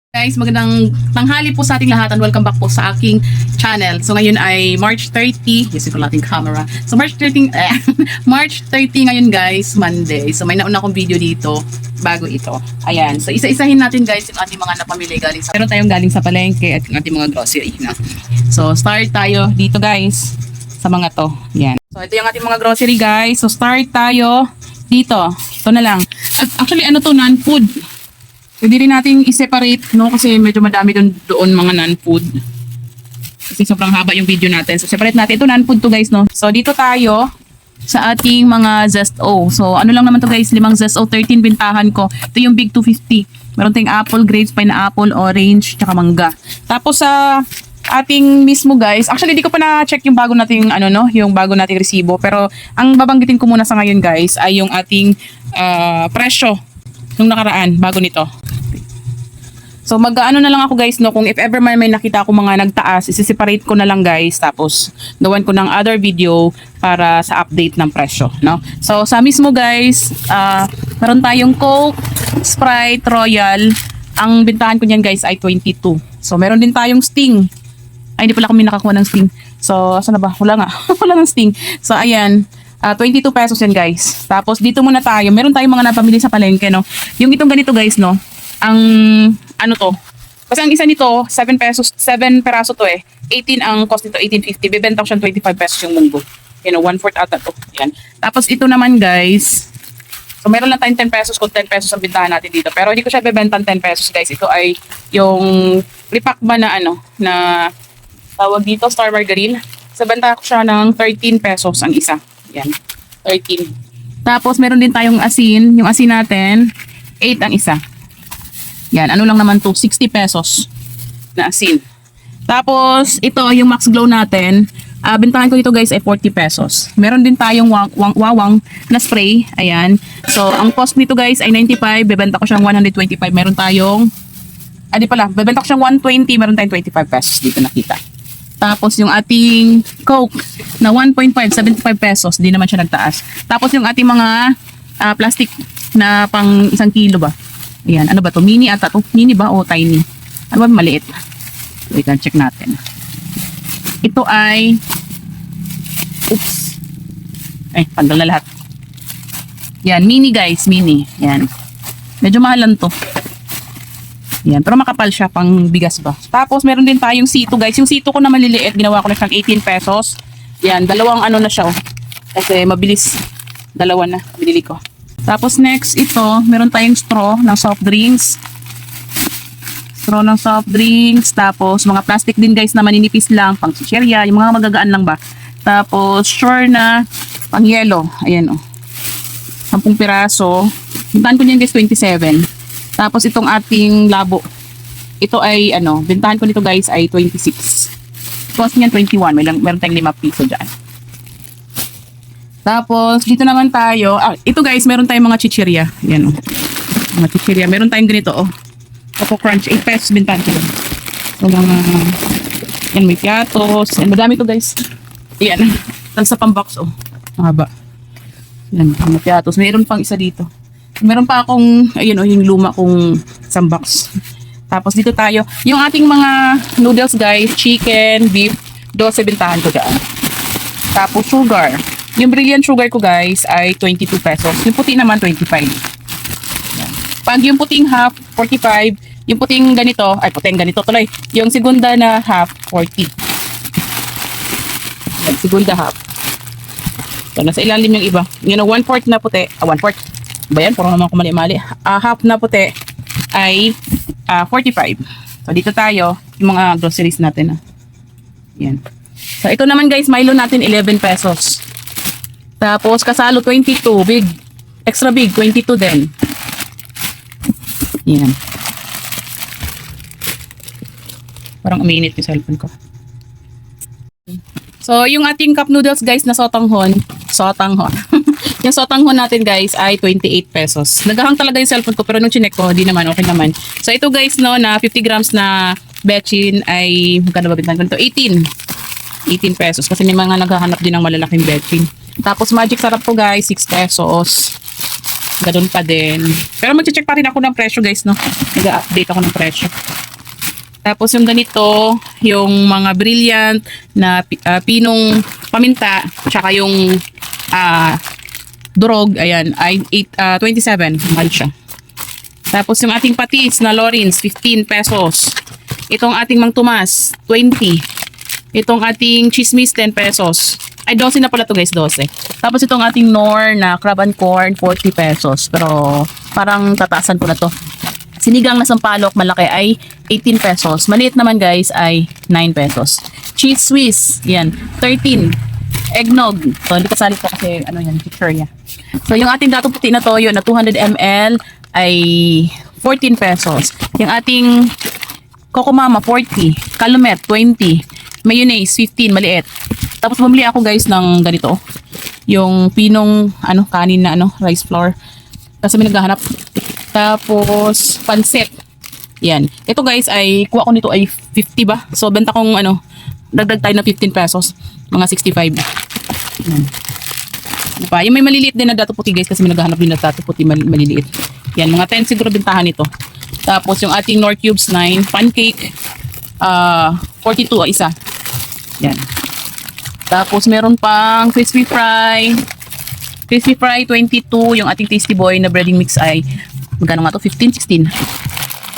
Guys, magandang tanghali po sa ating lahat and welcome back po sa aking channel. So ngayon ay March 30. Yes, ito nating camera. So March 30, March 30 ngayon guys, Monday. So may nauna akong video dito bago ito. Ayan. So isa-isahin natin guys yung ating mga napamili galing sa. Meron tayong galing sa palengke at yung ating mga grocery na. So start tayo dito guys sa mga to. Yan. So ito yung ating mga grocery guys. So start tayo dito. Ito na lang. Actually ano to, non-food. Pwede rin nating i-separate, no? Kasi medyo madami doon mga non-food. Kasi sobrang haba yung video natin. So, separate natin. Ito non-food to guys, no? So, dito tayo sa ating mga Zesto. So, ano lang naman to guys, 5 Zesto, 13 bintahan ko. Ito yung big 250. Meron tayong apple, grapes, pineapple, orange, tsaka mangga. Tapos sa ating mismo guys, actually di ko pa na-check yung bago nating yung bago nating resibo, pero ang babanggitin ko muna sa ngayon guys ay yung ating presyo nung nakaraan bago nito. So mag-ano na lang ako guys, no, kung if ever may nakita ako mga nagtaas, isi-separate ko na lang guys, tapos gawan ko ng other video para sa update ng presyo, no. So sa mismo guys, meron tayong Coke, Sprite, Royal. Ang bintahan ko niyan guys ay 22. So meron din tayong Sting. Ay, hindi pala kami nakakuha ng Sting. So saan na ba? Wala nga. Wala ng Sting. So ayan, 22 pesos yan guys. Tapos dito muna tayo. Meron tayong mga napamili sa palengke, no. Yung itong ganito guys, no. Ang ano to? Kasi ang isa nito 7 pesos, 7 peraso to eh. 18 ang cost nito, 18.50. Bebenta ko siyang 25 pesos yung munggo. You know, 1/4 ata to. Yan. Tapos ito naman guys. So meron lang tayong 10 pesos kung 10 pesos ang bintahan natin dito. Pero hindi ko siya bebenta ng 10 pesos guys. Ito ay yung repack ba na na tawag dito, Star Margarine. So benta ko siya ng 13 pesos ang isa. Yan. 13. Tapos meron din tayong asin. Yung asin natin 8 ang isa. Yan, ano lang naman to, 60 pesos na asin. Tapos, ito, yung Max Glow natin, bintahan ko dito guys ay 40 pesos. Meron din tayong wawang na spray, ayan. So, ang cost nito guys ay 95, bebenta ko siyang 125. Meron tayong, bebenta ko siyang 120, meron tayong 25 pesos dito nakita. Tapos, yung ating Coke na 1.5, 75 pesos, di naman siya nagtaas. Tapos, yung ating mga plastic na pang 1 kilo ba? Ayan, ano ba to? Mini ata to? Mini ba o tiny? Ano ba maliit? Wait lang, check natin. Ito ay oops. Ay, tanggal na lahat. Yan, mini guys, mini. Yan. Medyo mahalan to. Yan, pero makapal siya pang bigas ba. Tapos meron din tayong C2 guys. Yung C2 ko na maliliit, ginawa ko na siyang 18 pesos. Yan, dalawang ano na siya oh. Kasi mabilis. Dalawa na, binili ko. Tapos next, ito, meron tayong straw ng soft drinks. Straw ng soft drinks. Tapos mga plastic din guys na maninipis lang, pang chicherya, yung mga magagaan lang ba. Tapos sure na pang yelo. Ayan oh. 10 piraso. Bintahan ko niyan guys 27. Tapos itong ating labo. Ito ay bintahan ko nito guys ay 26. Cost niyan 21. Meron tayong 5 piso dyan. Tapos, dito naman tayo. Ito guys, meron tayong mga chichirya. Yan o. Mga chichirya. Meron tayong ganito o. Coco Crunch. 8 pesos bintahan ko. So, mga... Yan, may piatos. Yan, madami to guys. Yan. Tapos sa pang-box o. Mahaba. Yan, mga piatos. Meron pang isa dito. Meron pa akong, ayun o, yung luma kong isang box. Tapos dito tayo. Yung ating mga noodles guys, chicken, beef, 12 bintahan ko dyan. Tapos sugar. Yung brilliant sugar ko guys ay 22 pesos. Yung puti naman 25. Yan. Pag yung puting half 45, yung puting ganito, ay puting ganito tuloy. Yung segunda na half 40. Yan, segunda half. So nasa ilalim yung iba. Yung 1/4 na puti, 1/4. Ba yan? Puro naman ako mali-mali. Half na puti ay 45. So dito tayo, yung mga groceries natin. Yan. So ito naman guys, Milo natin 11 pesos. Tapos kasalo 22, big, extra big, 22 din. Yan. Parang umiinit yung cellphone ko. So, yung ating cup noodles guys na sotanghon. Yung sotanghon natin guys ay 28 pesos. Naghahang talaga yung cellphone ko pero nung chinek ko, di naman, okay naman. So, ito guys no, na 50 grams na bechin ay, magkano ba bintahan ko nito? 18 pesos. Kasi may mga naghahanap din ng malalaking bechin. Tapos magic sarap po guys, 6 pesos. Ganun pa din. Pero mag-check pa rin ako ng presyo guys, no? Nag-update ako ng presyo. Tapos yung ganito, yung mga brilliant na pinong paminta, tsaka yung durog, ayan, ay 27, mahal siya. Tapos yung ating patis na Lawrence, 15 pesos. Itong ating Mang Tomas, 20. Itong ating chismis, 10 pesos. Ay, 12 na pala to guys, 12. Tapos itong ating Knorr na crab and corn, 40 pesos. Pero parang tataasan ko na to. Sinigang na sampalok, malaki ay 18 pesos. Maliit naman guys ay 9 pesos. Cheese Swiss, yan, 13. Eggnog. So, hindi kasali ko kasi ano yan, picture niya. So, yung ating dato puti na toyo na 200 ml ay 14 pesos. Yung ating Coco Mama, 40. Calumet, 20. Mayonnaise, 15, maliit. Tapos bumili ako guys ng ganito. Yung pinong kanin na rice flour. Kasi may naghahanap. Tapos pansit. Yan. Ito guys ay kuha ko nito ay 50 ba? So benta kong dagdag tayo na 15 pesos. Mga 65. Yan. Ano pa? Yung may maliliit din na dato puti guys kasi may naghahanap din na dato puti maliliit. Yan, mga 10 siguro bentahan nito. Tapos yung ating Knorr Cubes 9, pancake 42 isa. Yan. Tapos meron pang crispy fry. Crispy fry 22, yung ating Tasty Boy na breading mix ay magkano nga to? 15, 16.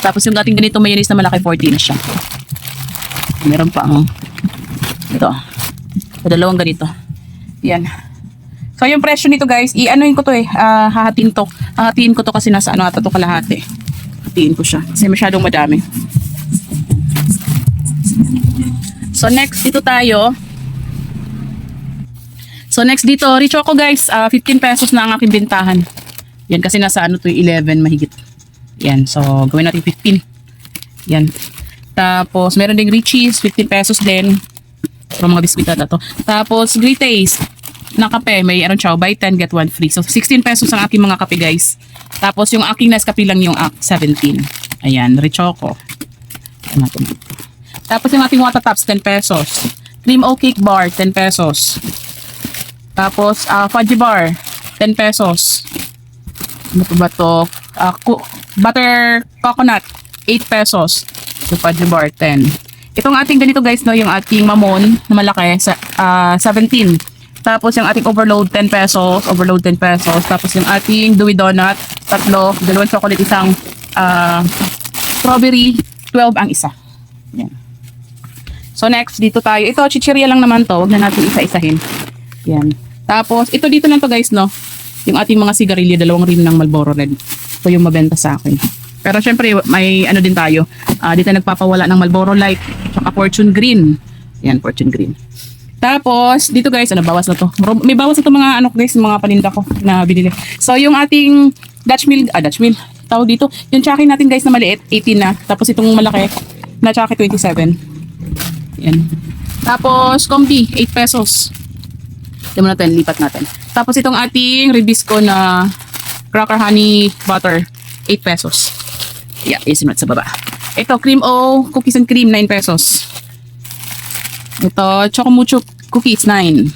Tapos yung ating ganito mayonnaise na malaki 14 na siya. Meron pang ito. Dalawang ganito. Yan. So yung presyo nito guys, i-anuin ko to hahatiin ko to kasi nasa ata to kalahati. Hatiin ko siya kasi masyadong madami. So next dito tayo. So next dito, Richoco guys, 15 pesos na ang aking bintahan. Yan kasi nasa 11 mahigit. Yan, so gawin natin 15. Yan. Tapos meron ding Richie's, 15 pesos din. So mga biskwita na to. Tapos Great Taste na kape, may chow, buy 10 get 1 free. So 16 pesos ang aking mga kape guys. Tapos yung aking Nescafe lang yung 17. Ayan, Richoco. Tapos yung ating Wata Tops 10 pesos. Cream O Cake Bar 10 pesos. Tapos Fudgy Bar 10 pesos. Ano pa ba to? Butter Coconut 8 pesos. So Fudgy Bar 10. Itong ating ganito guys yung ating Mamon na malaki 17. Tapos yung ating Overload 10 pesos, Overload 10 pesos. Tapos yung ating Dewy Donut, tatlo, dalawang chocolate, isang strawberry, 12 ang isa. Yan. So next, dito tayo. Ito, chichirya lang naman to. Huwag na natin isa-isahin. Yan. Tapos, ito dito lang to guys, no? Yung ating mga sigarilyo, 2 rim ng Marlboro Red. Ito yung mabenta sa akin. Pero syempre, may din tayo. Dito nagpapawala ng Marlboro Light, tsaka Fortune Green. Yan, Fortune Green. Tapos, dito guys, bawas na to. May bawas na to mga guys, mga paninda ko na binili. So, yung ating Dutch Mill, tawag dito. Yung Chucky natin guys na maliit, 18 na. Tapos itong malaki na Chucky 27. Yan. Tapos, Combi, 8 pesos. Tignan natin, lipat natin. Tapos itong ating Ribisco na Cracker Honey Butter, 8 pesos. Yeah, isinot sa baba. Ito, Cream O, Cookies and Cream, 9 pesos. Ito, Chocomucho Cookies, 9.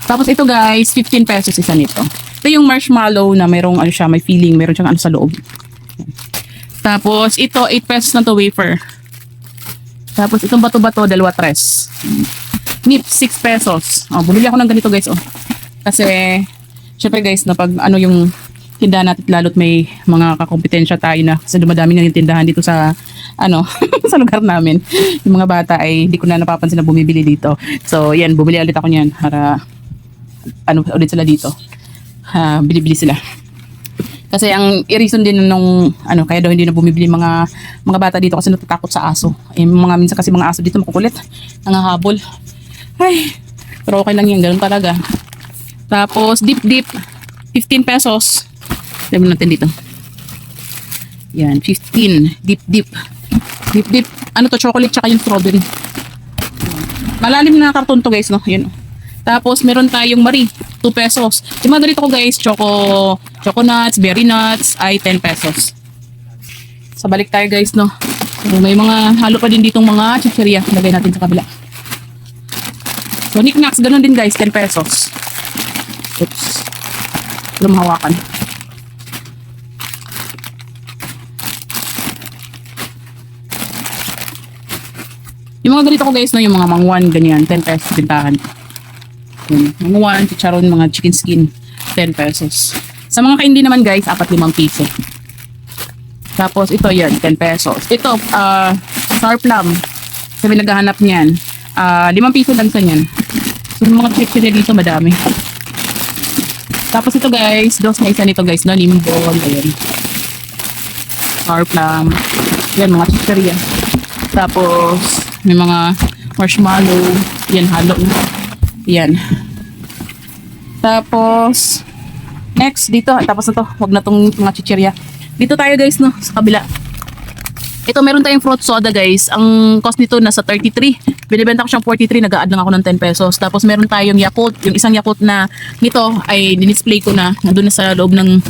Tapos ito guys, 15 pesos isa nito. Ito yung marshmallow na mayroong may filling, mayroong siyang sa loob. Tapos ito, 8 pesos na to wafer. Tapos itong bato-bato, 2 tres. Nip, 6 pesos. Bumili ako ng ganito guys, Kasi, syempre guys, pag yung tindahan natin, lalo't may mga kakompetensya tayo na kasi dumadami nga yung tindahan dito sa sa lugar namin. Yung mga bata ay hindi ko na napapansin na bumibili dito. So, yan, bumili ulit ako niyan para ulit sila dito. Bili-bili sila. Kasi ang reason din nung kaya daw hindi na bumibili mga bata dito kasi natatakot sa aso. Minsan kasi mga aso dito makukulit, nangahabol. Ay, pero okay lang yan, ganoon talaga. Tapos dip 15 pesos. Tignan natin dito. Yan, 15 dip. Chocolate tsaka yung strawberry. Malalim na karton to guys, no? Yun. Tapos meron tayong Marie, 2 pesos. Yung mga ganito ko guys, choco nuts, berry nuts ay 10 pesos. Sa balik tayo guys, no? So, may mga halo pa din ditong mga chichirya. Lagay natin sa kabila. So knickknacks, ganun din guys, 10 pesos. Oops. Lumhawakan. Yung mga ganito ko guys, no, yung mga mangwan, ganyan, 10 pesos bintahan. Yun, mangwan, chicharon, mga chicken skin, 10 pesos. Sa mga kaindi naman guys, 4-5 piso. Tapos ito yan, 10 pesos. Ito, sour plum. Sabi naghahanap niyan. 5 piso lang sa niyan. So, yung mga chicken dito, madami. Tapos ito guys, dos na isa nito guys, no, limbol, ayan. Sour plum. Yan, mga chicheria. Tapos, may mga marshmallow. Yan, halo na. Yan. Tapos, next, dito. Tapos na to. Huwag na tong mga chicheria. Dito tayo guys, no? Sa kabila. Ito, meron tayong fruit soda guys. Ang cost nito nasa 33. Binibenta ko siyang 43. Nag-a-add lang ako ng 10 pesos. Tapos, meron tayong Yakult. Yung isang Yakult na nito ay dinisplay ko na. Nandun na sa loob ng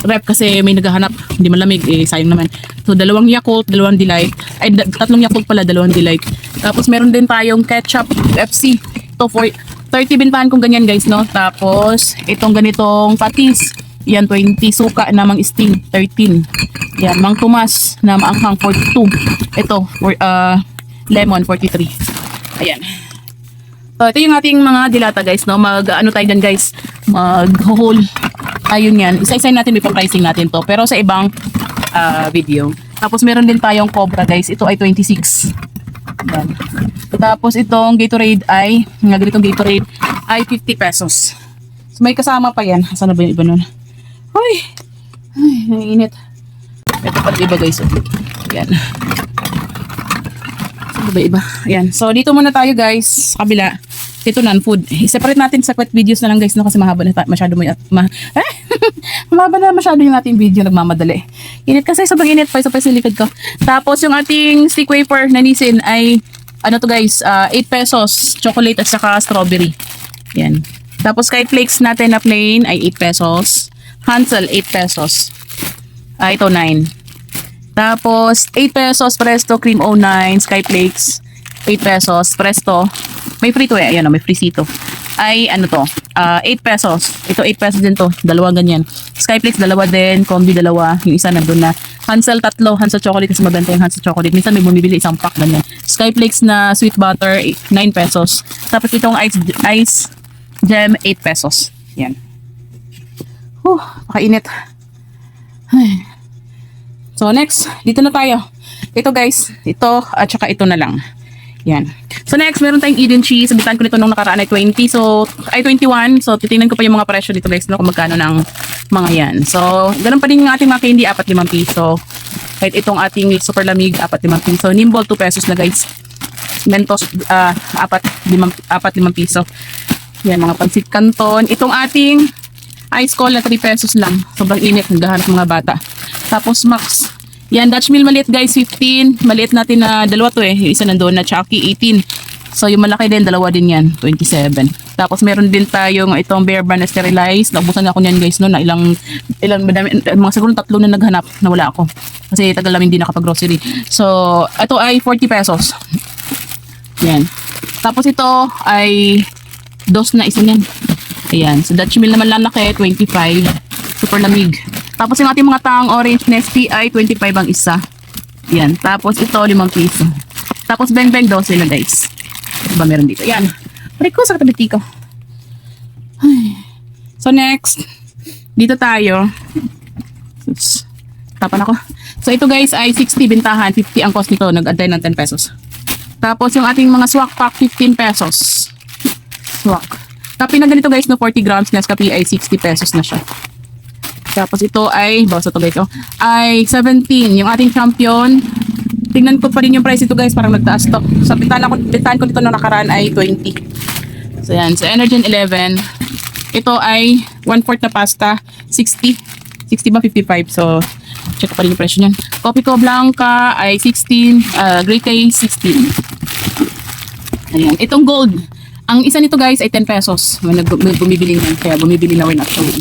rep kasi may naghahanap, hindi malamig, sayang naman. So, 2 Yakult, 2 Delight. Ay, 3 Yakult pala, 2 Delight. Tapos, meron din tayong ketchup FC. Ito, 30 bintahan kong ganyan, guys, no? Tapos, itong ganitong patis. Yan, 20. Suka na mang steam, 13. Yan, Mang Tomas na maanghang, 42. Ito, lemon, 43. Ayan. So, ito yung ating mga dilata, guys, no? Ano tayo dyan, guys? Mag-haul. Ayun yan. Isa-isa natin, may pricing natin to. Pero sa ibang video. Tapos meron din tayong Cobra guys. Ito ay 26. Yan. Tapos itong Gatorade ay, nga ganitong Gatorade ay 50 pesos. So may kasama pa yan. Saan na ba yung iba nun? Ay, naiinit. Ito pa iba guys. Yan. Saan ba iba? Ayan. So dito muna tayo guys. Sa kabila. Ito non-food. I-separate natin sa quick videos na lang guys no kasi mahaba na masyado mahaba na masyado yung ating video, nagmamadali. Init kasi sobrang init pa sa likod ko. Tapos yung ating stick wafer na Nissin ay ano to guys, 8 pesos, chocolate at saka strawberry. Yan. Tapos kahit flakes natin na plain ay 8 pesos. Hansel 8 pesos. Ito 9. Tapos 8 pesos Presto Cream 09 Sky Flakes. 8 pesos Presto. May free to ayan may free sito. Ay ano to, 8 pesos. Ito 8 pesos din to, dalawa ganyan. Skyflakes dalawa din, combi dalawa, yung isa nandun na. Hansel tatlo, Hansel chocolate kasi mabenta yung Hansel chocolate. Minsan may bumibili isang pack ganyan. Skyflakes na sweet butter 9 pesos. Tapos itong ice gem 8 pesos. Yan. Pakainit. So next, dito na tayo. Ito guys, ito at saka ito na lang. Yan. So next, meron tayong Eden cheese. Sabitan ko nito nung nakaraan ay 20. So, ay 21. So, titingnan ko pa yung mga presyo dito guys. No, kung magkano ng mga yan. So, ganun pa din yung ating mga candy. 4-5 piso. Kahit itong ating super lamig, 4-5 piso. Nimble, 2 pesos na guys. Mentos, 4-5 piso. Yan, mga pansit canton. Itong ating ice cola, 3 pesos lang. Sobrang init. Naghahanap mga bata. Tapos, Max. Yan, Dutch Mill maliit guys, 15. Maliit natin na dalawa to yung isa nandoon na Chucky, 18. So yung malaki din, dalawa din yan, 27. Tapos meron din tayong itong Bear Brand sterilized. Naubusan ako niyan guys no, na ilang madami, mga siguro 3 na naghanap, nawala ako. Kasi tagal namin hindi nakapag-grocery. So, ito ay 40 pesos. Yan. Tapos ito ay dos na isa niyan. Ayan, so Dutch Mill naman lang laki, 25. Super lamig. Tapos yung ating mga tang orange Nesty ay 25 ang isa. Yan. Tapos ito 5 piso. Tapos Beng Beng 12 na guys. Ito ba meron dito? Yan. Rico sa katabiti ko. So next, dito tayo. Oops. Tapan ako. So ito guys ay 60 bintahan, 50 ang cost nito. Nag-add tayo ng 10 pesos. Tapos yung ating mga swak pack 15 pesos. Swak. Kape na ganito guys no 40 grams Nescafe ay 60 pesos na siya. Tapos ito ay, bawsa to guys, ay 17. Yung ating champion, tingnan ko pa rin yung price ito guys, parang nagtaas to. So, bintahan ko dito nung nakaraan ay 20. So, yan. So, Energen 11. Ito ay 1/4 na pasta, 60. 60 ba? 55. So, check ko pa rin yung presyo niyan. Coffee Co Blanca ay 16. Grey Tea, 16. Ayan. Itong gold. Ang isa nito guys ay 10 pesos. May bumibili niyan. Kaya bumibili na rin actually.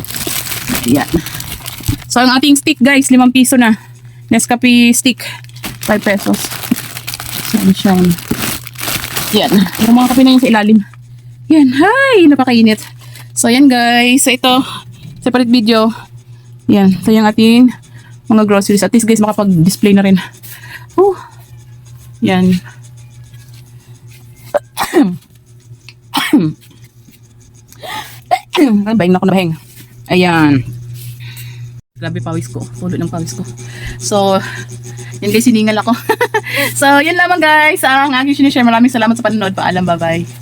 Ayan. So, ang ating stick guys, 5 piso na. Nescafe stick, 5 pesos. Sunshine. Yan. Yung mga kape na yung sa ilalim. Yan. Hi! Napakainit. So, yan guys. So, ito, separate video. Yan. So, yung ating mga groceries. At least guys, makapag-display na rin. Yan. Bahing na ako na bahing. Ayan. Grabe pawis ko. Pulo ng pawis ko. So, yun guys, siningal ako. So, yun lamang guys ang aking sinishare. Maraming salamat sa panonood. Paalam, bye-bye.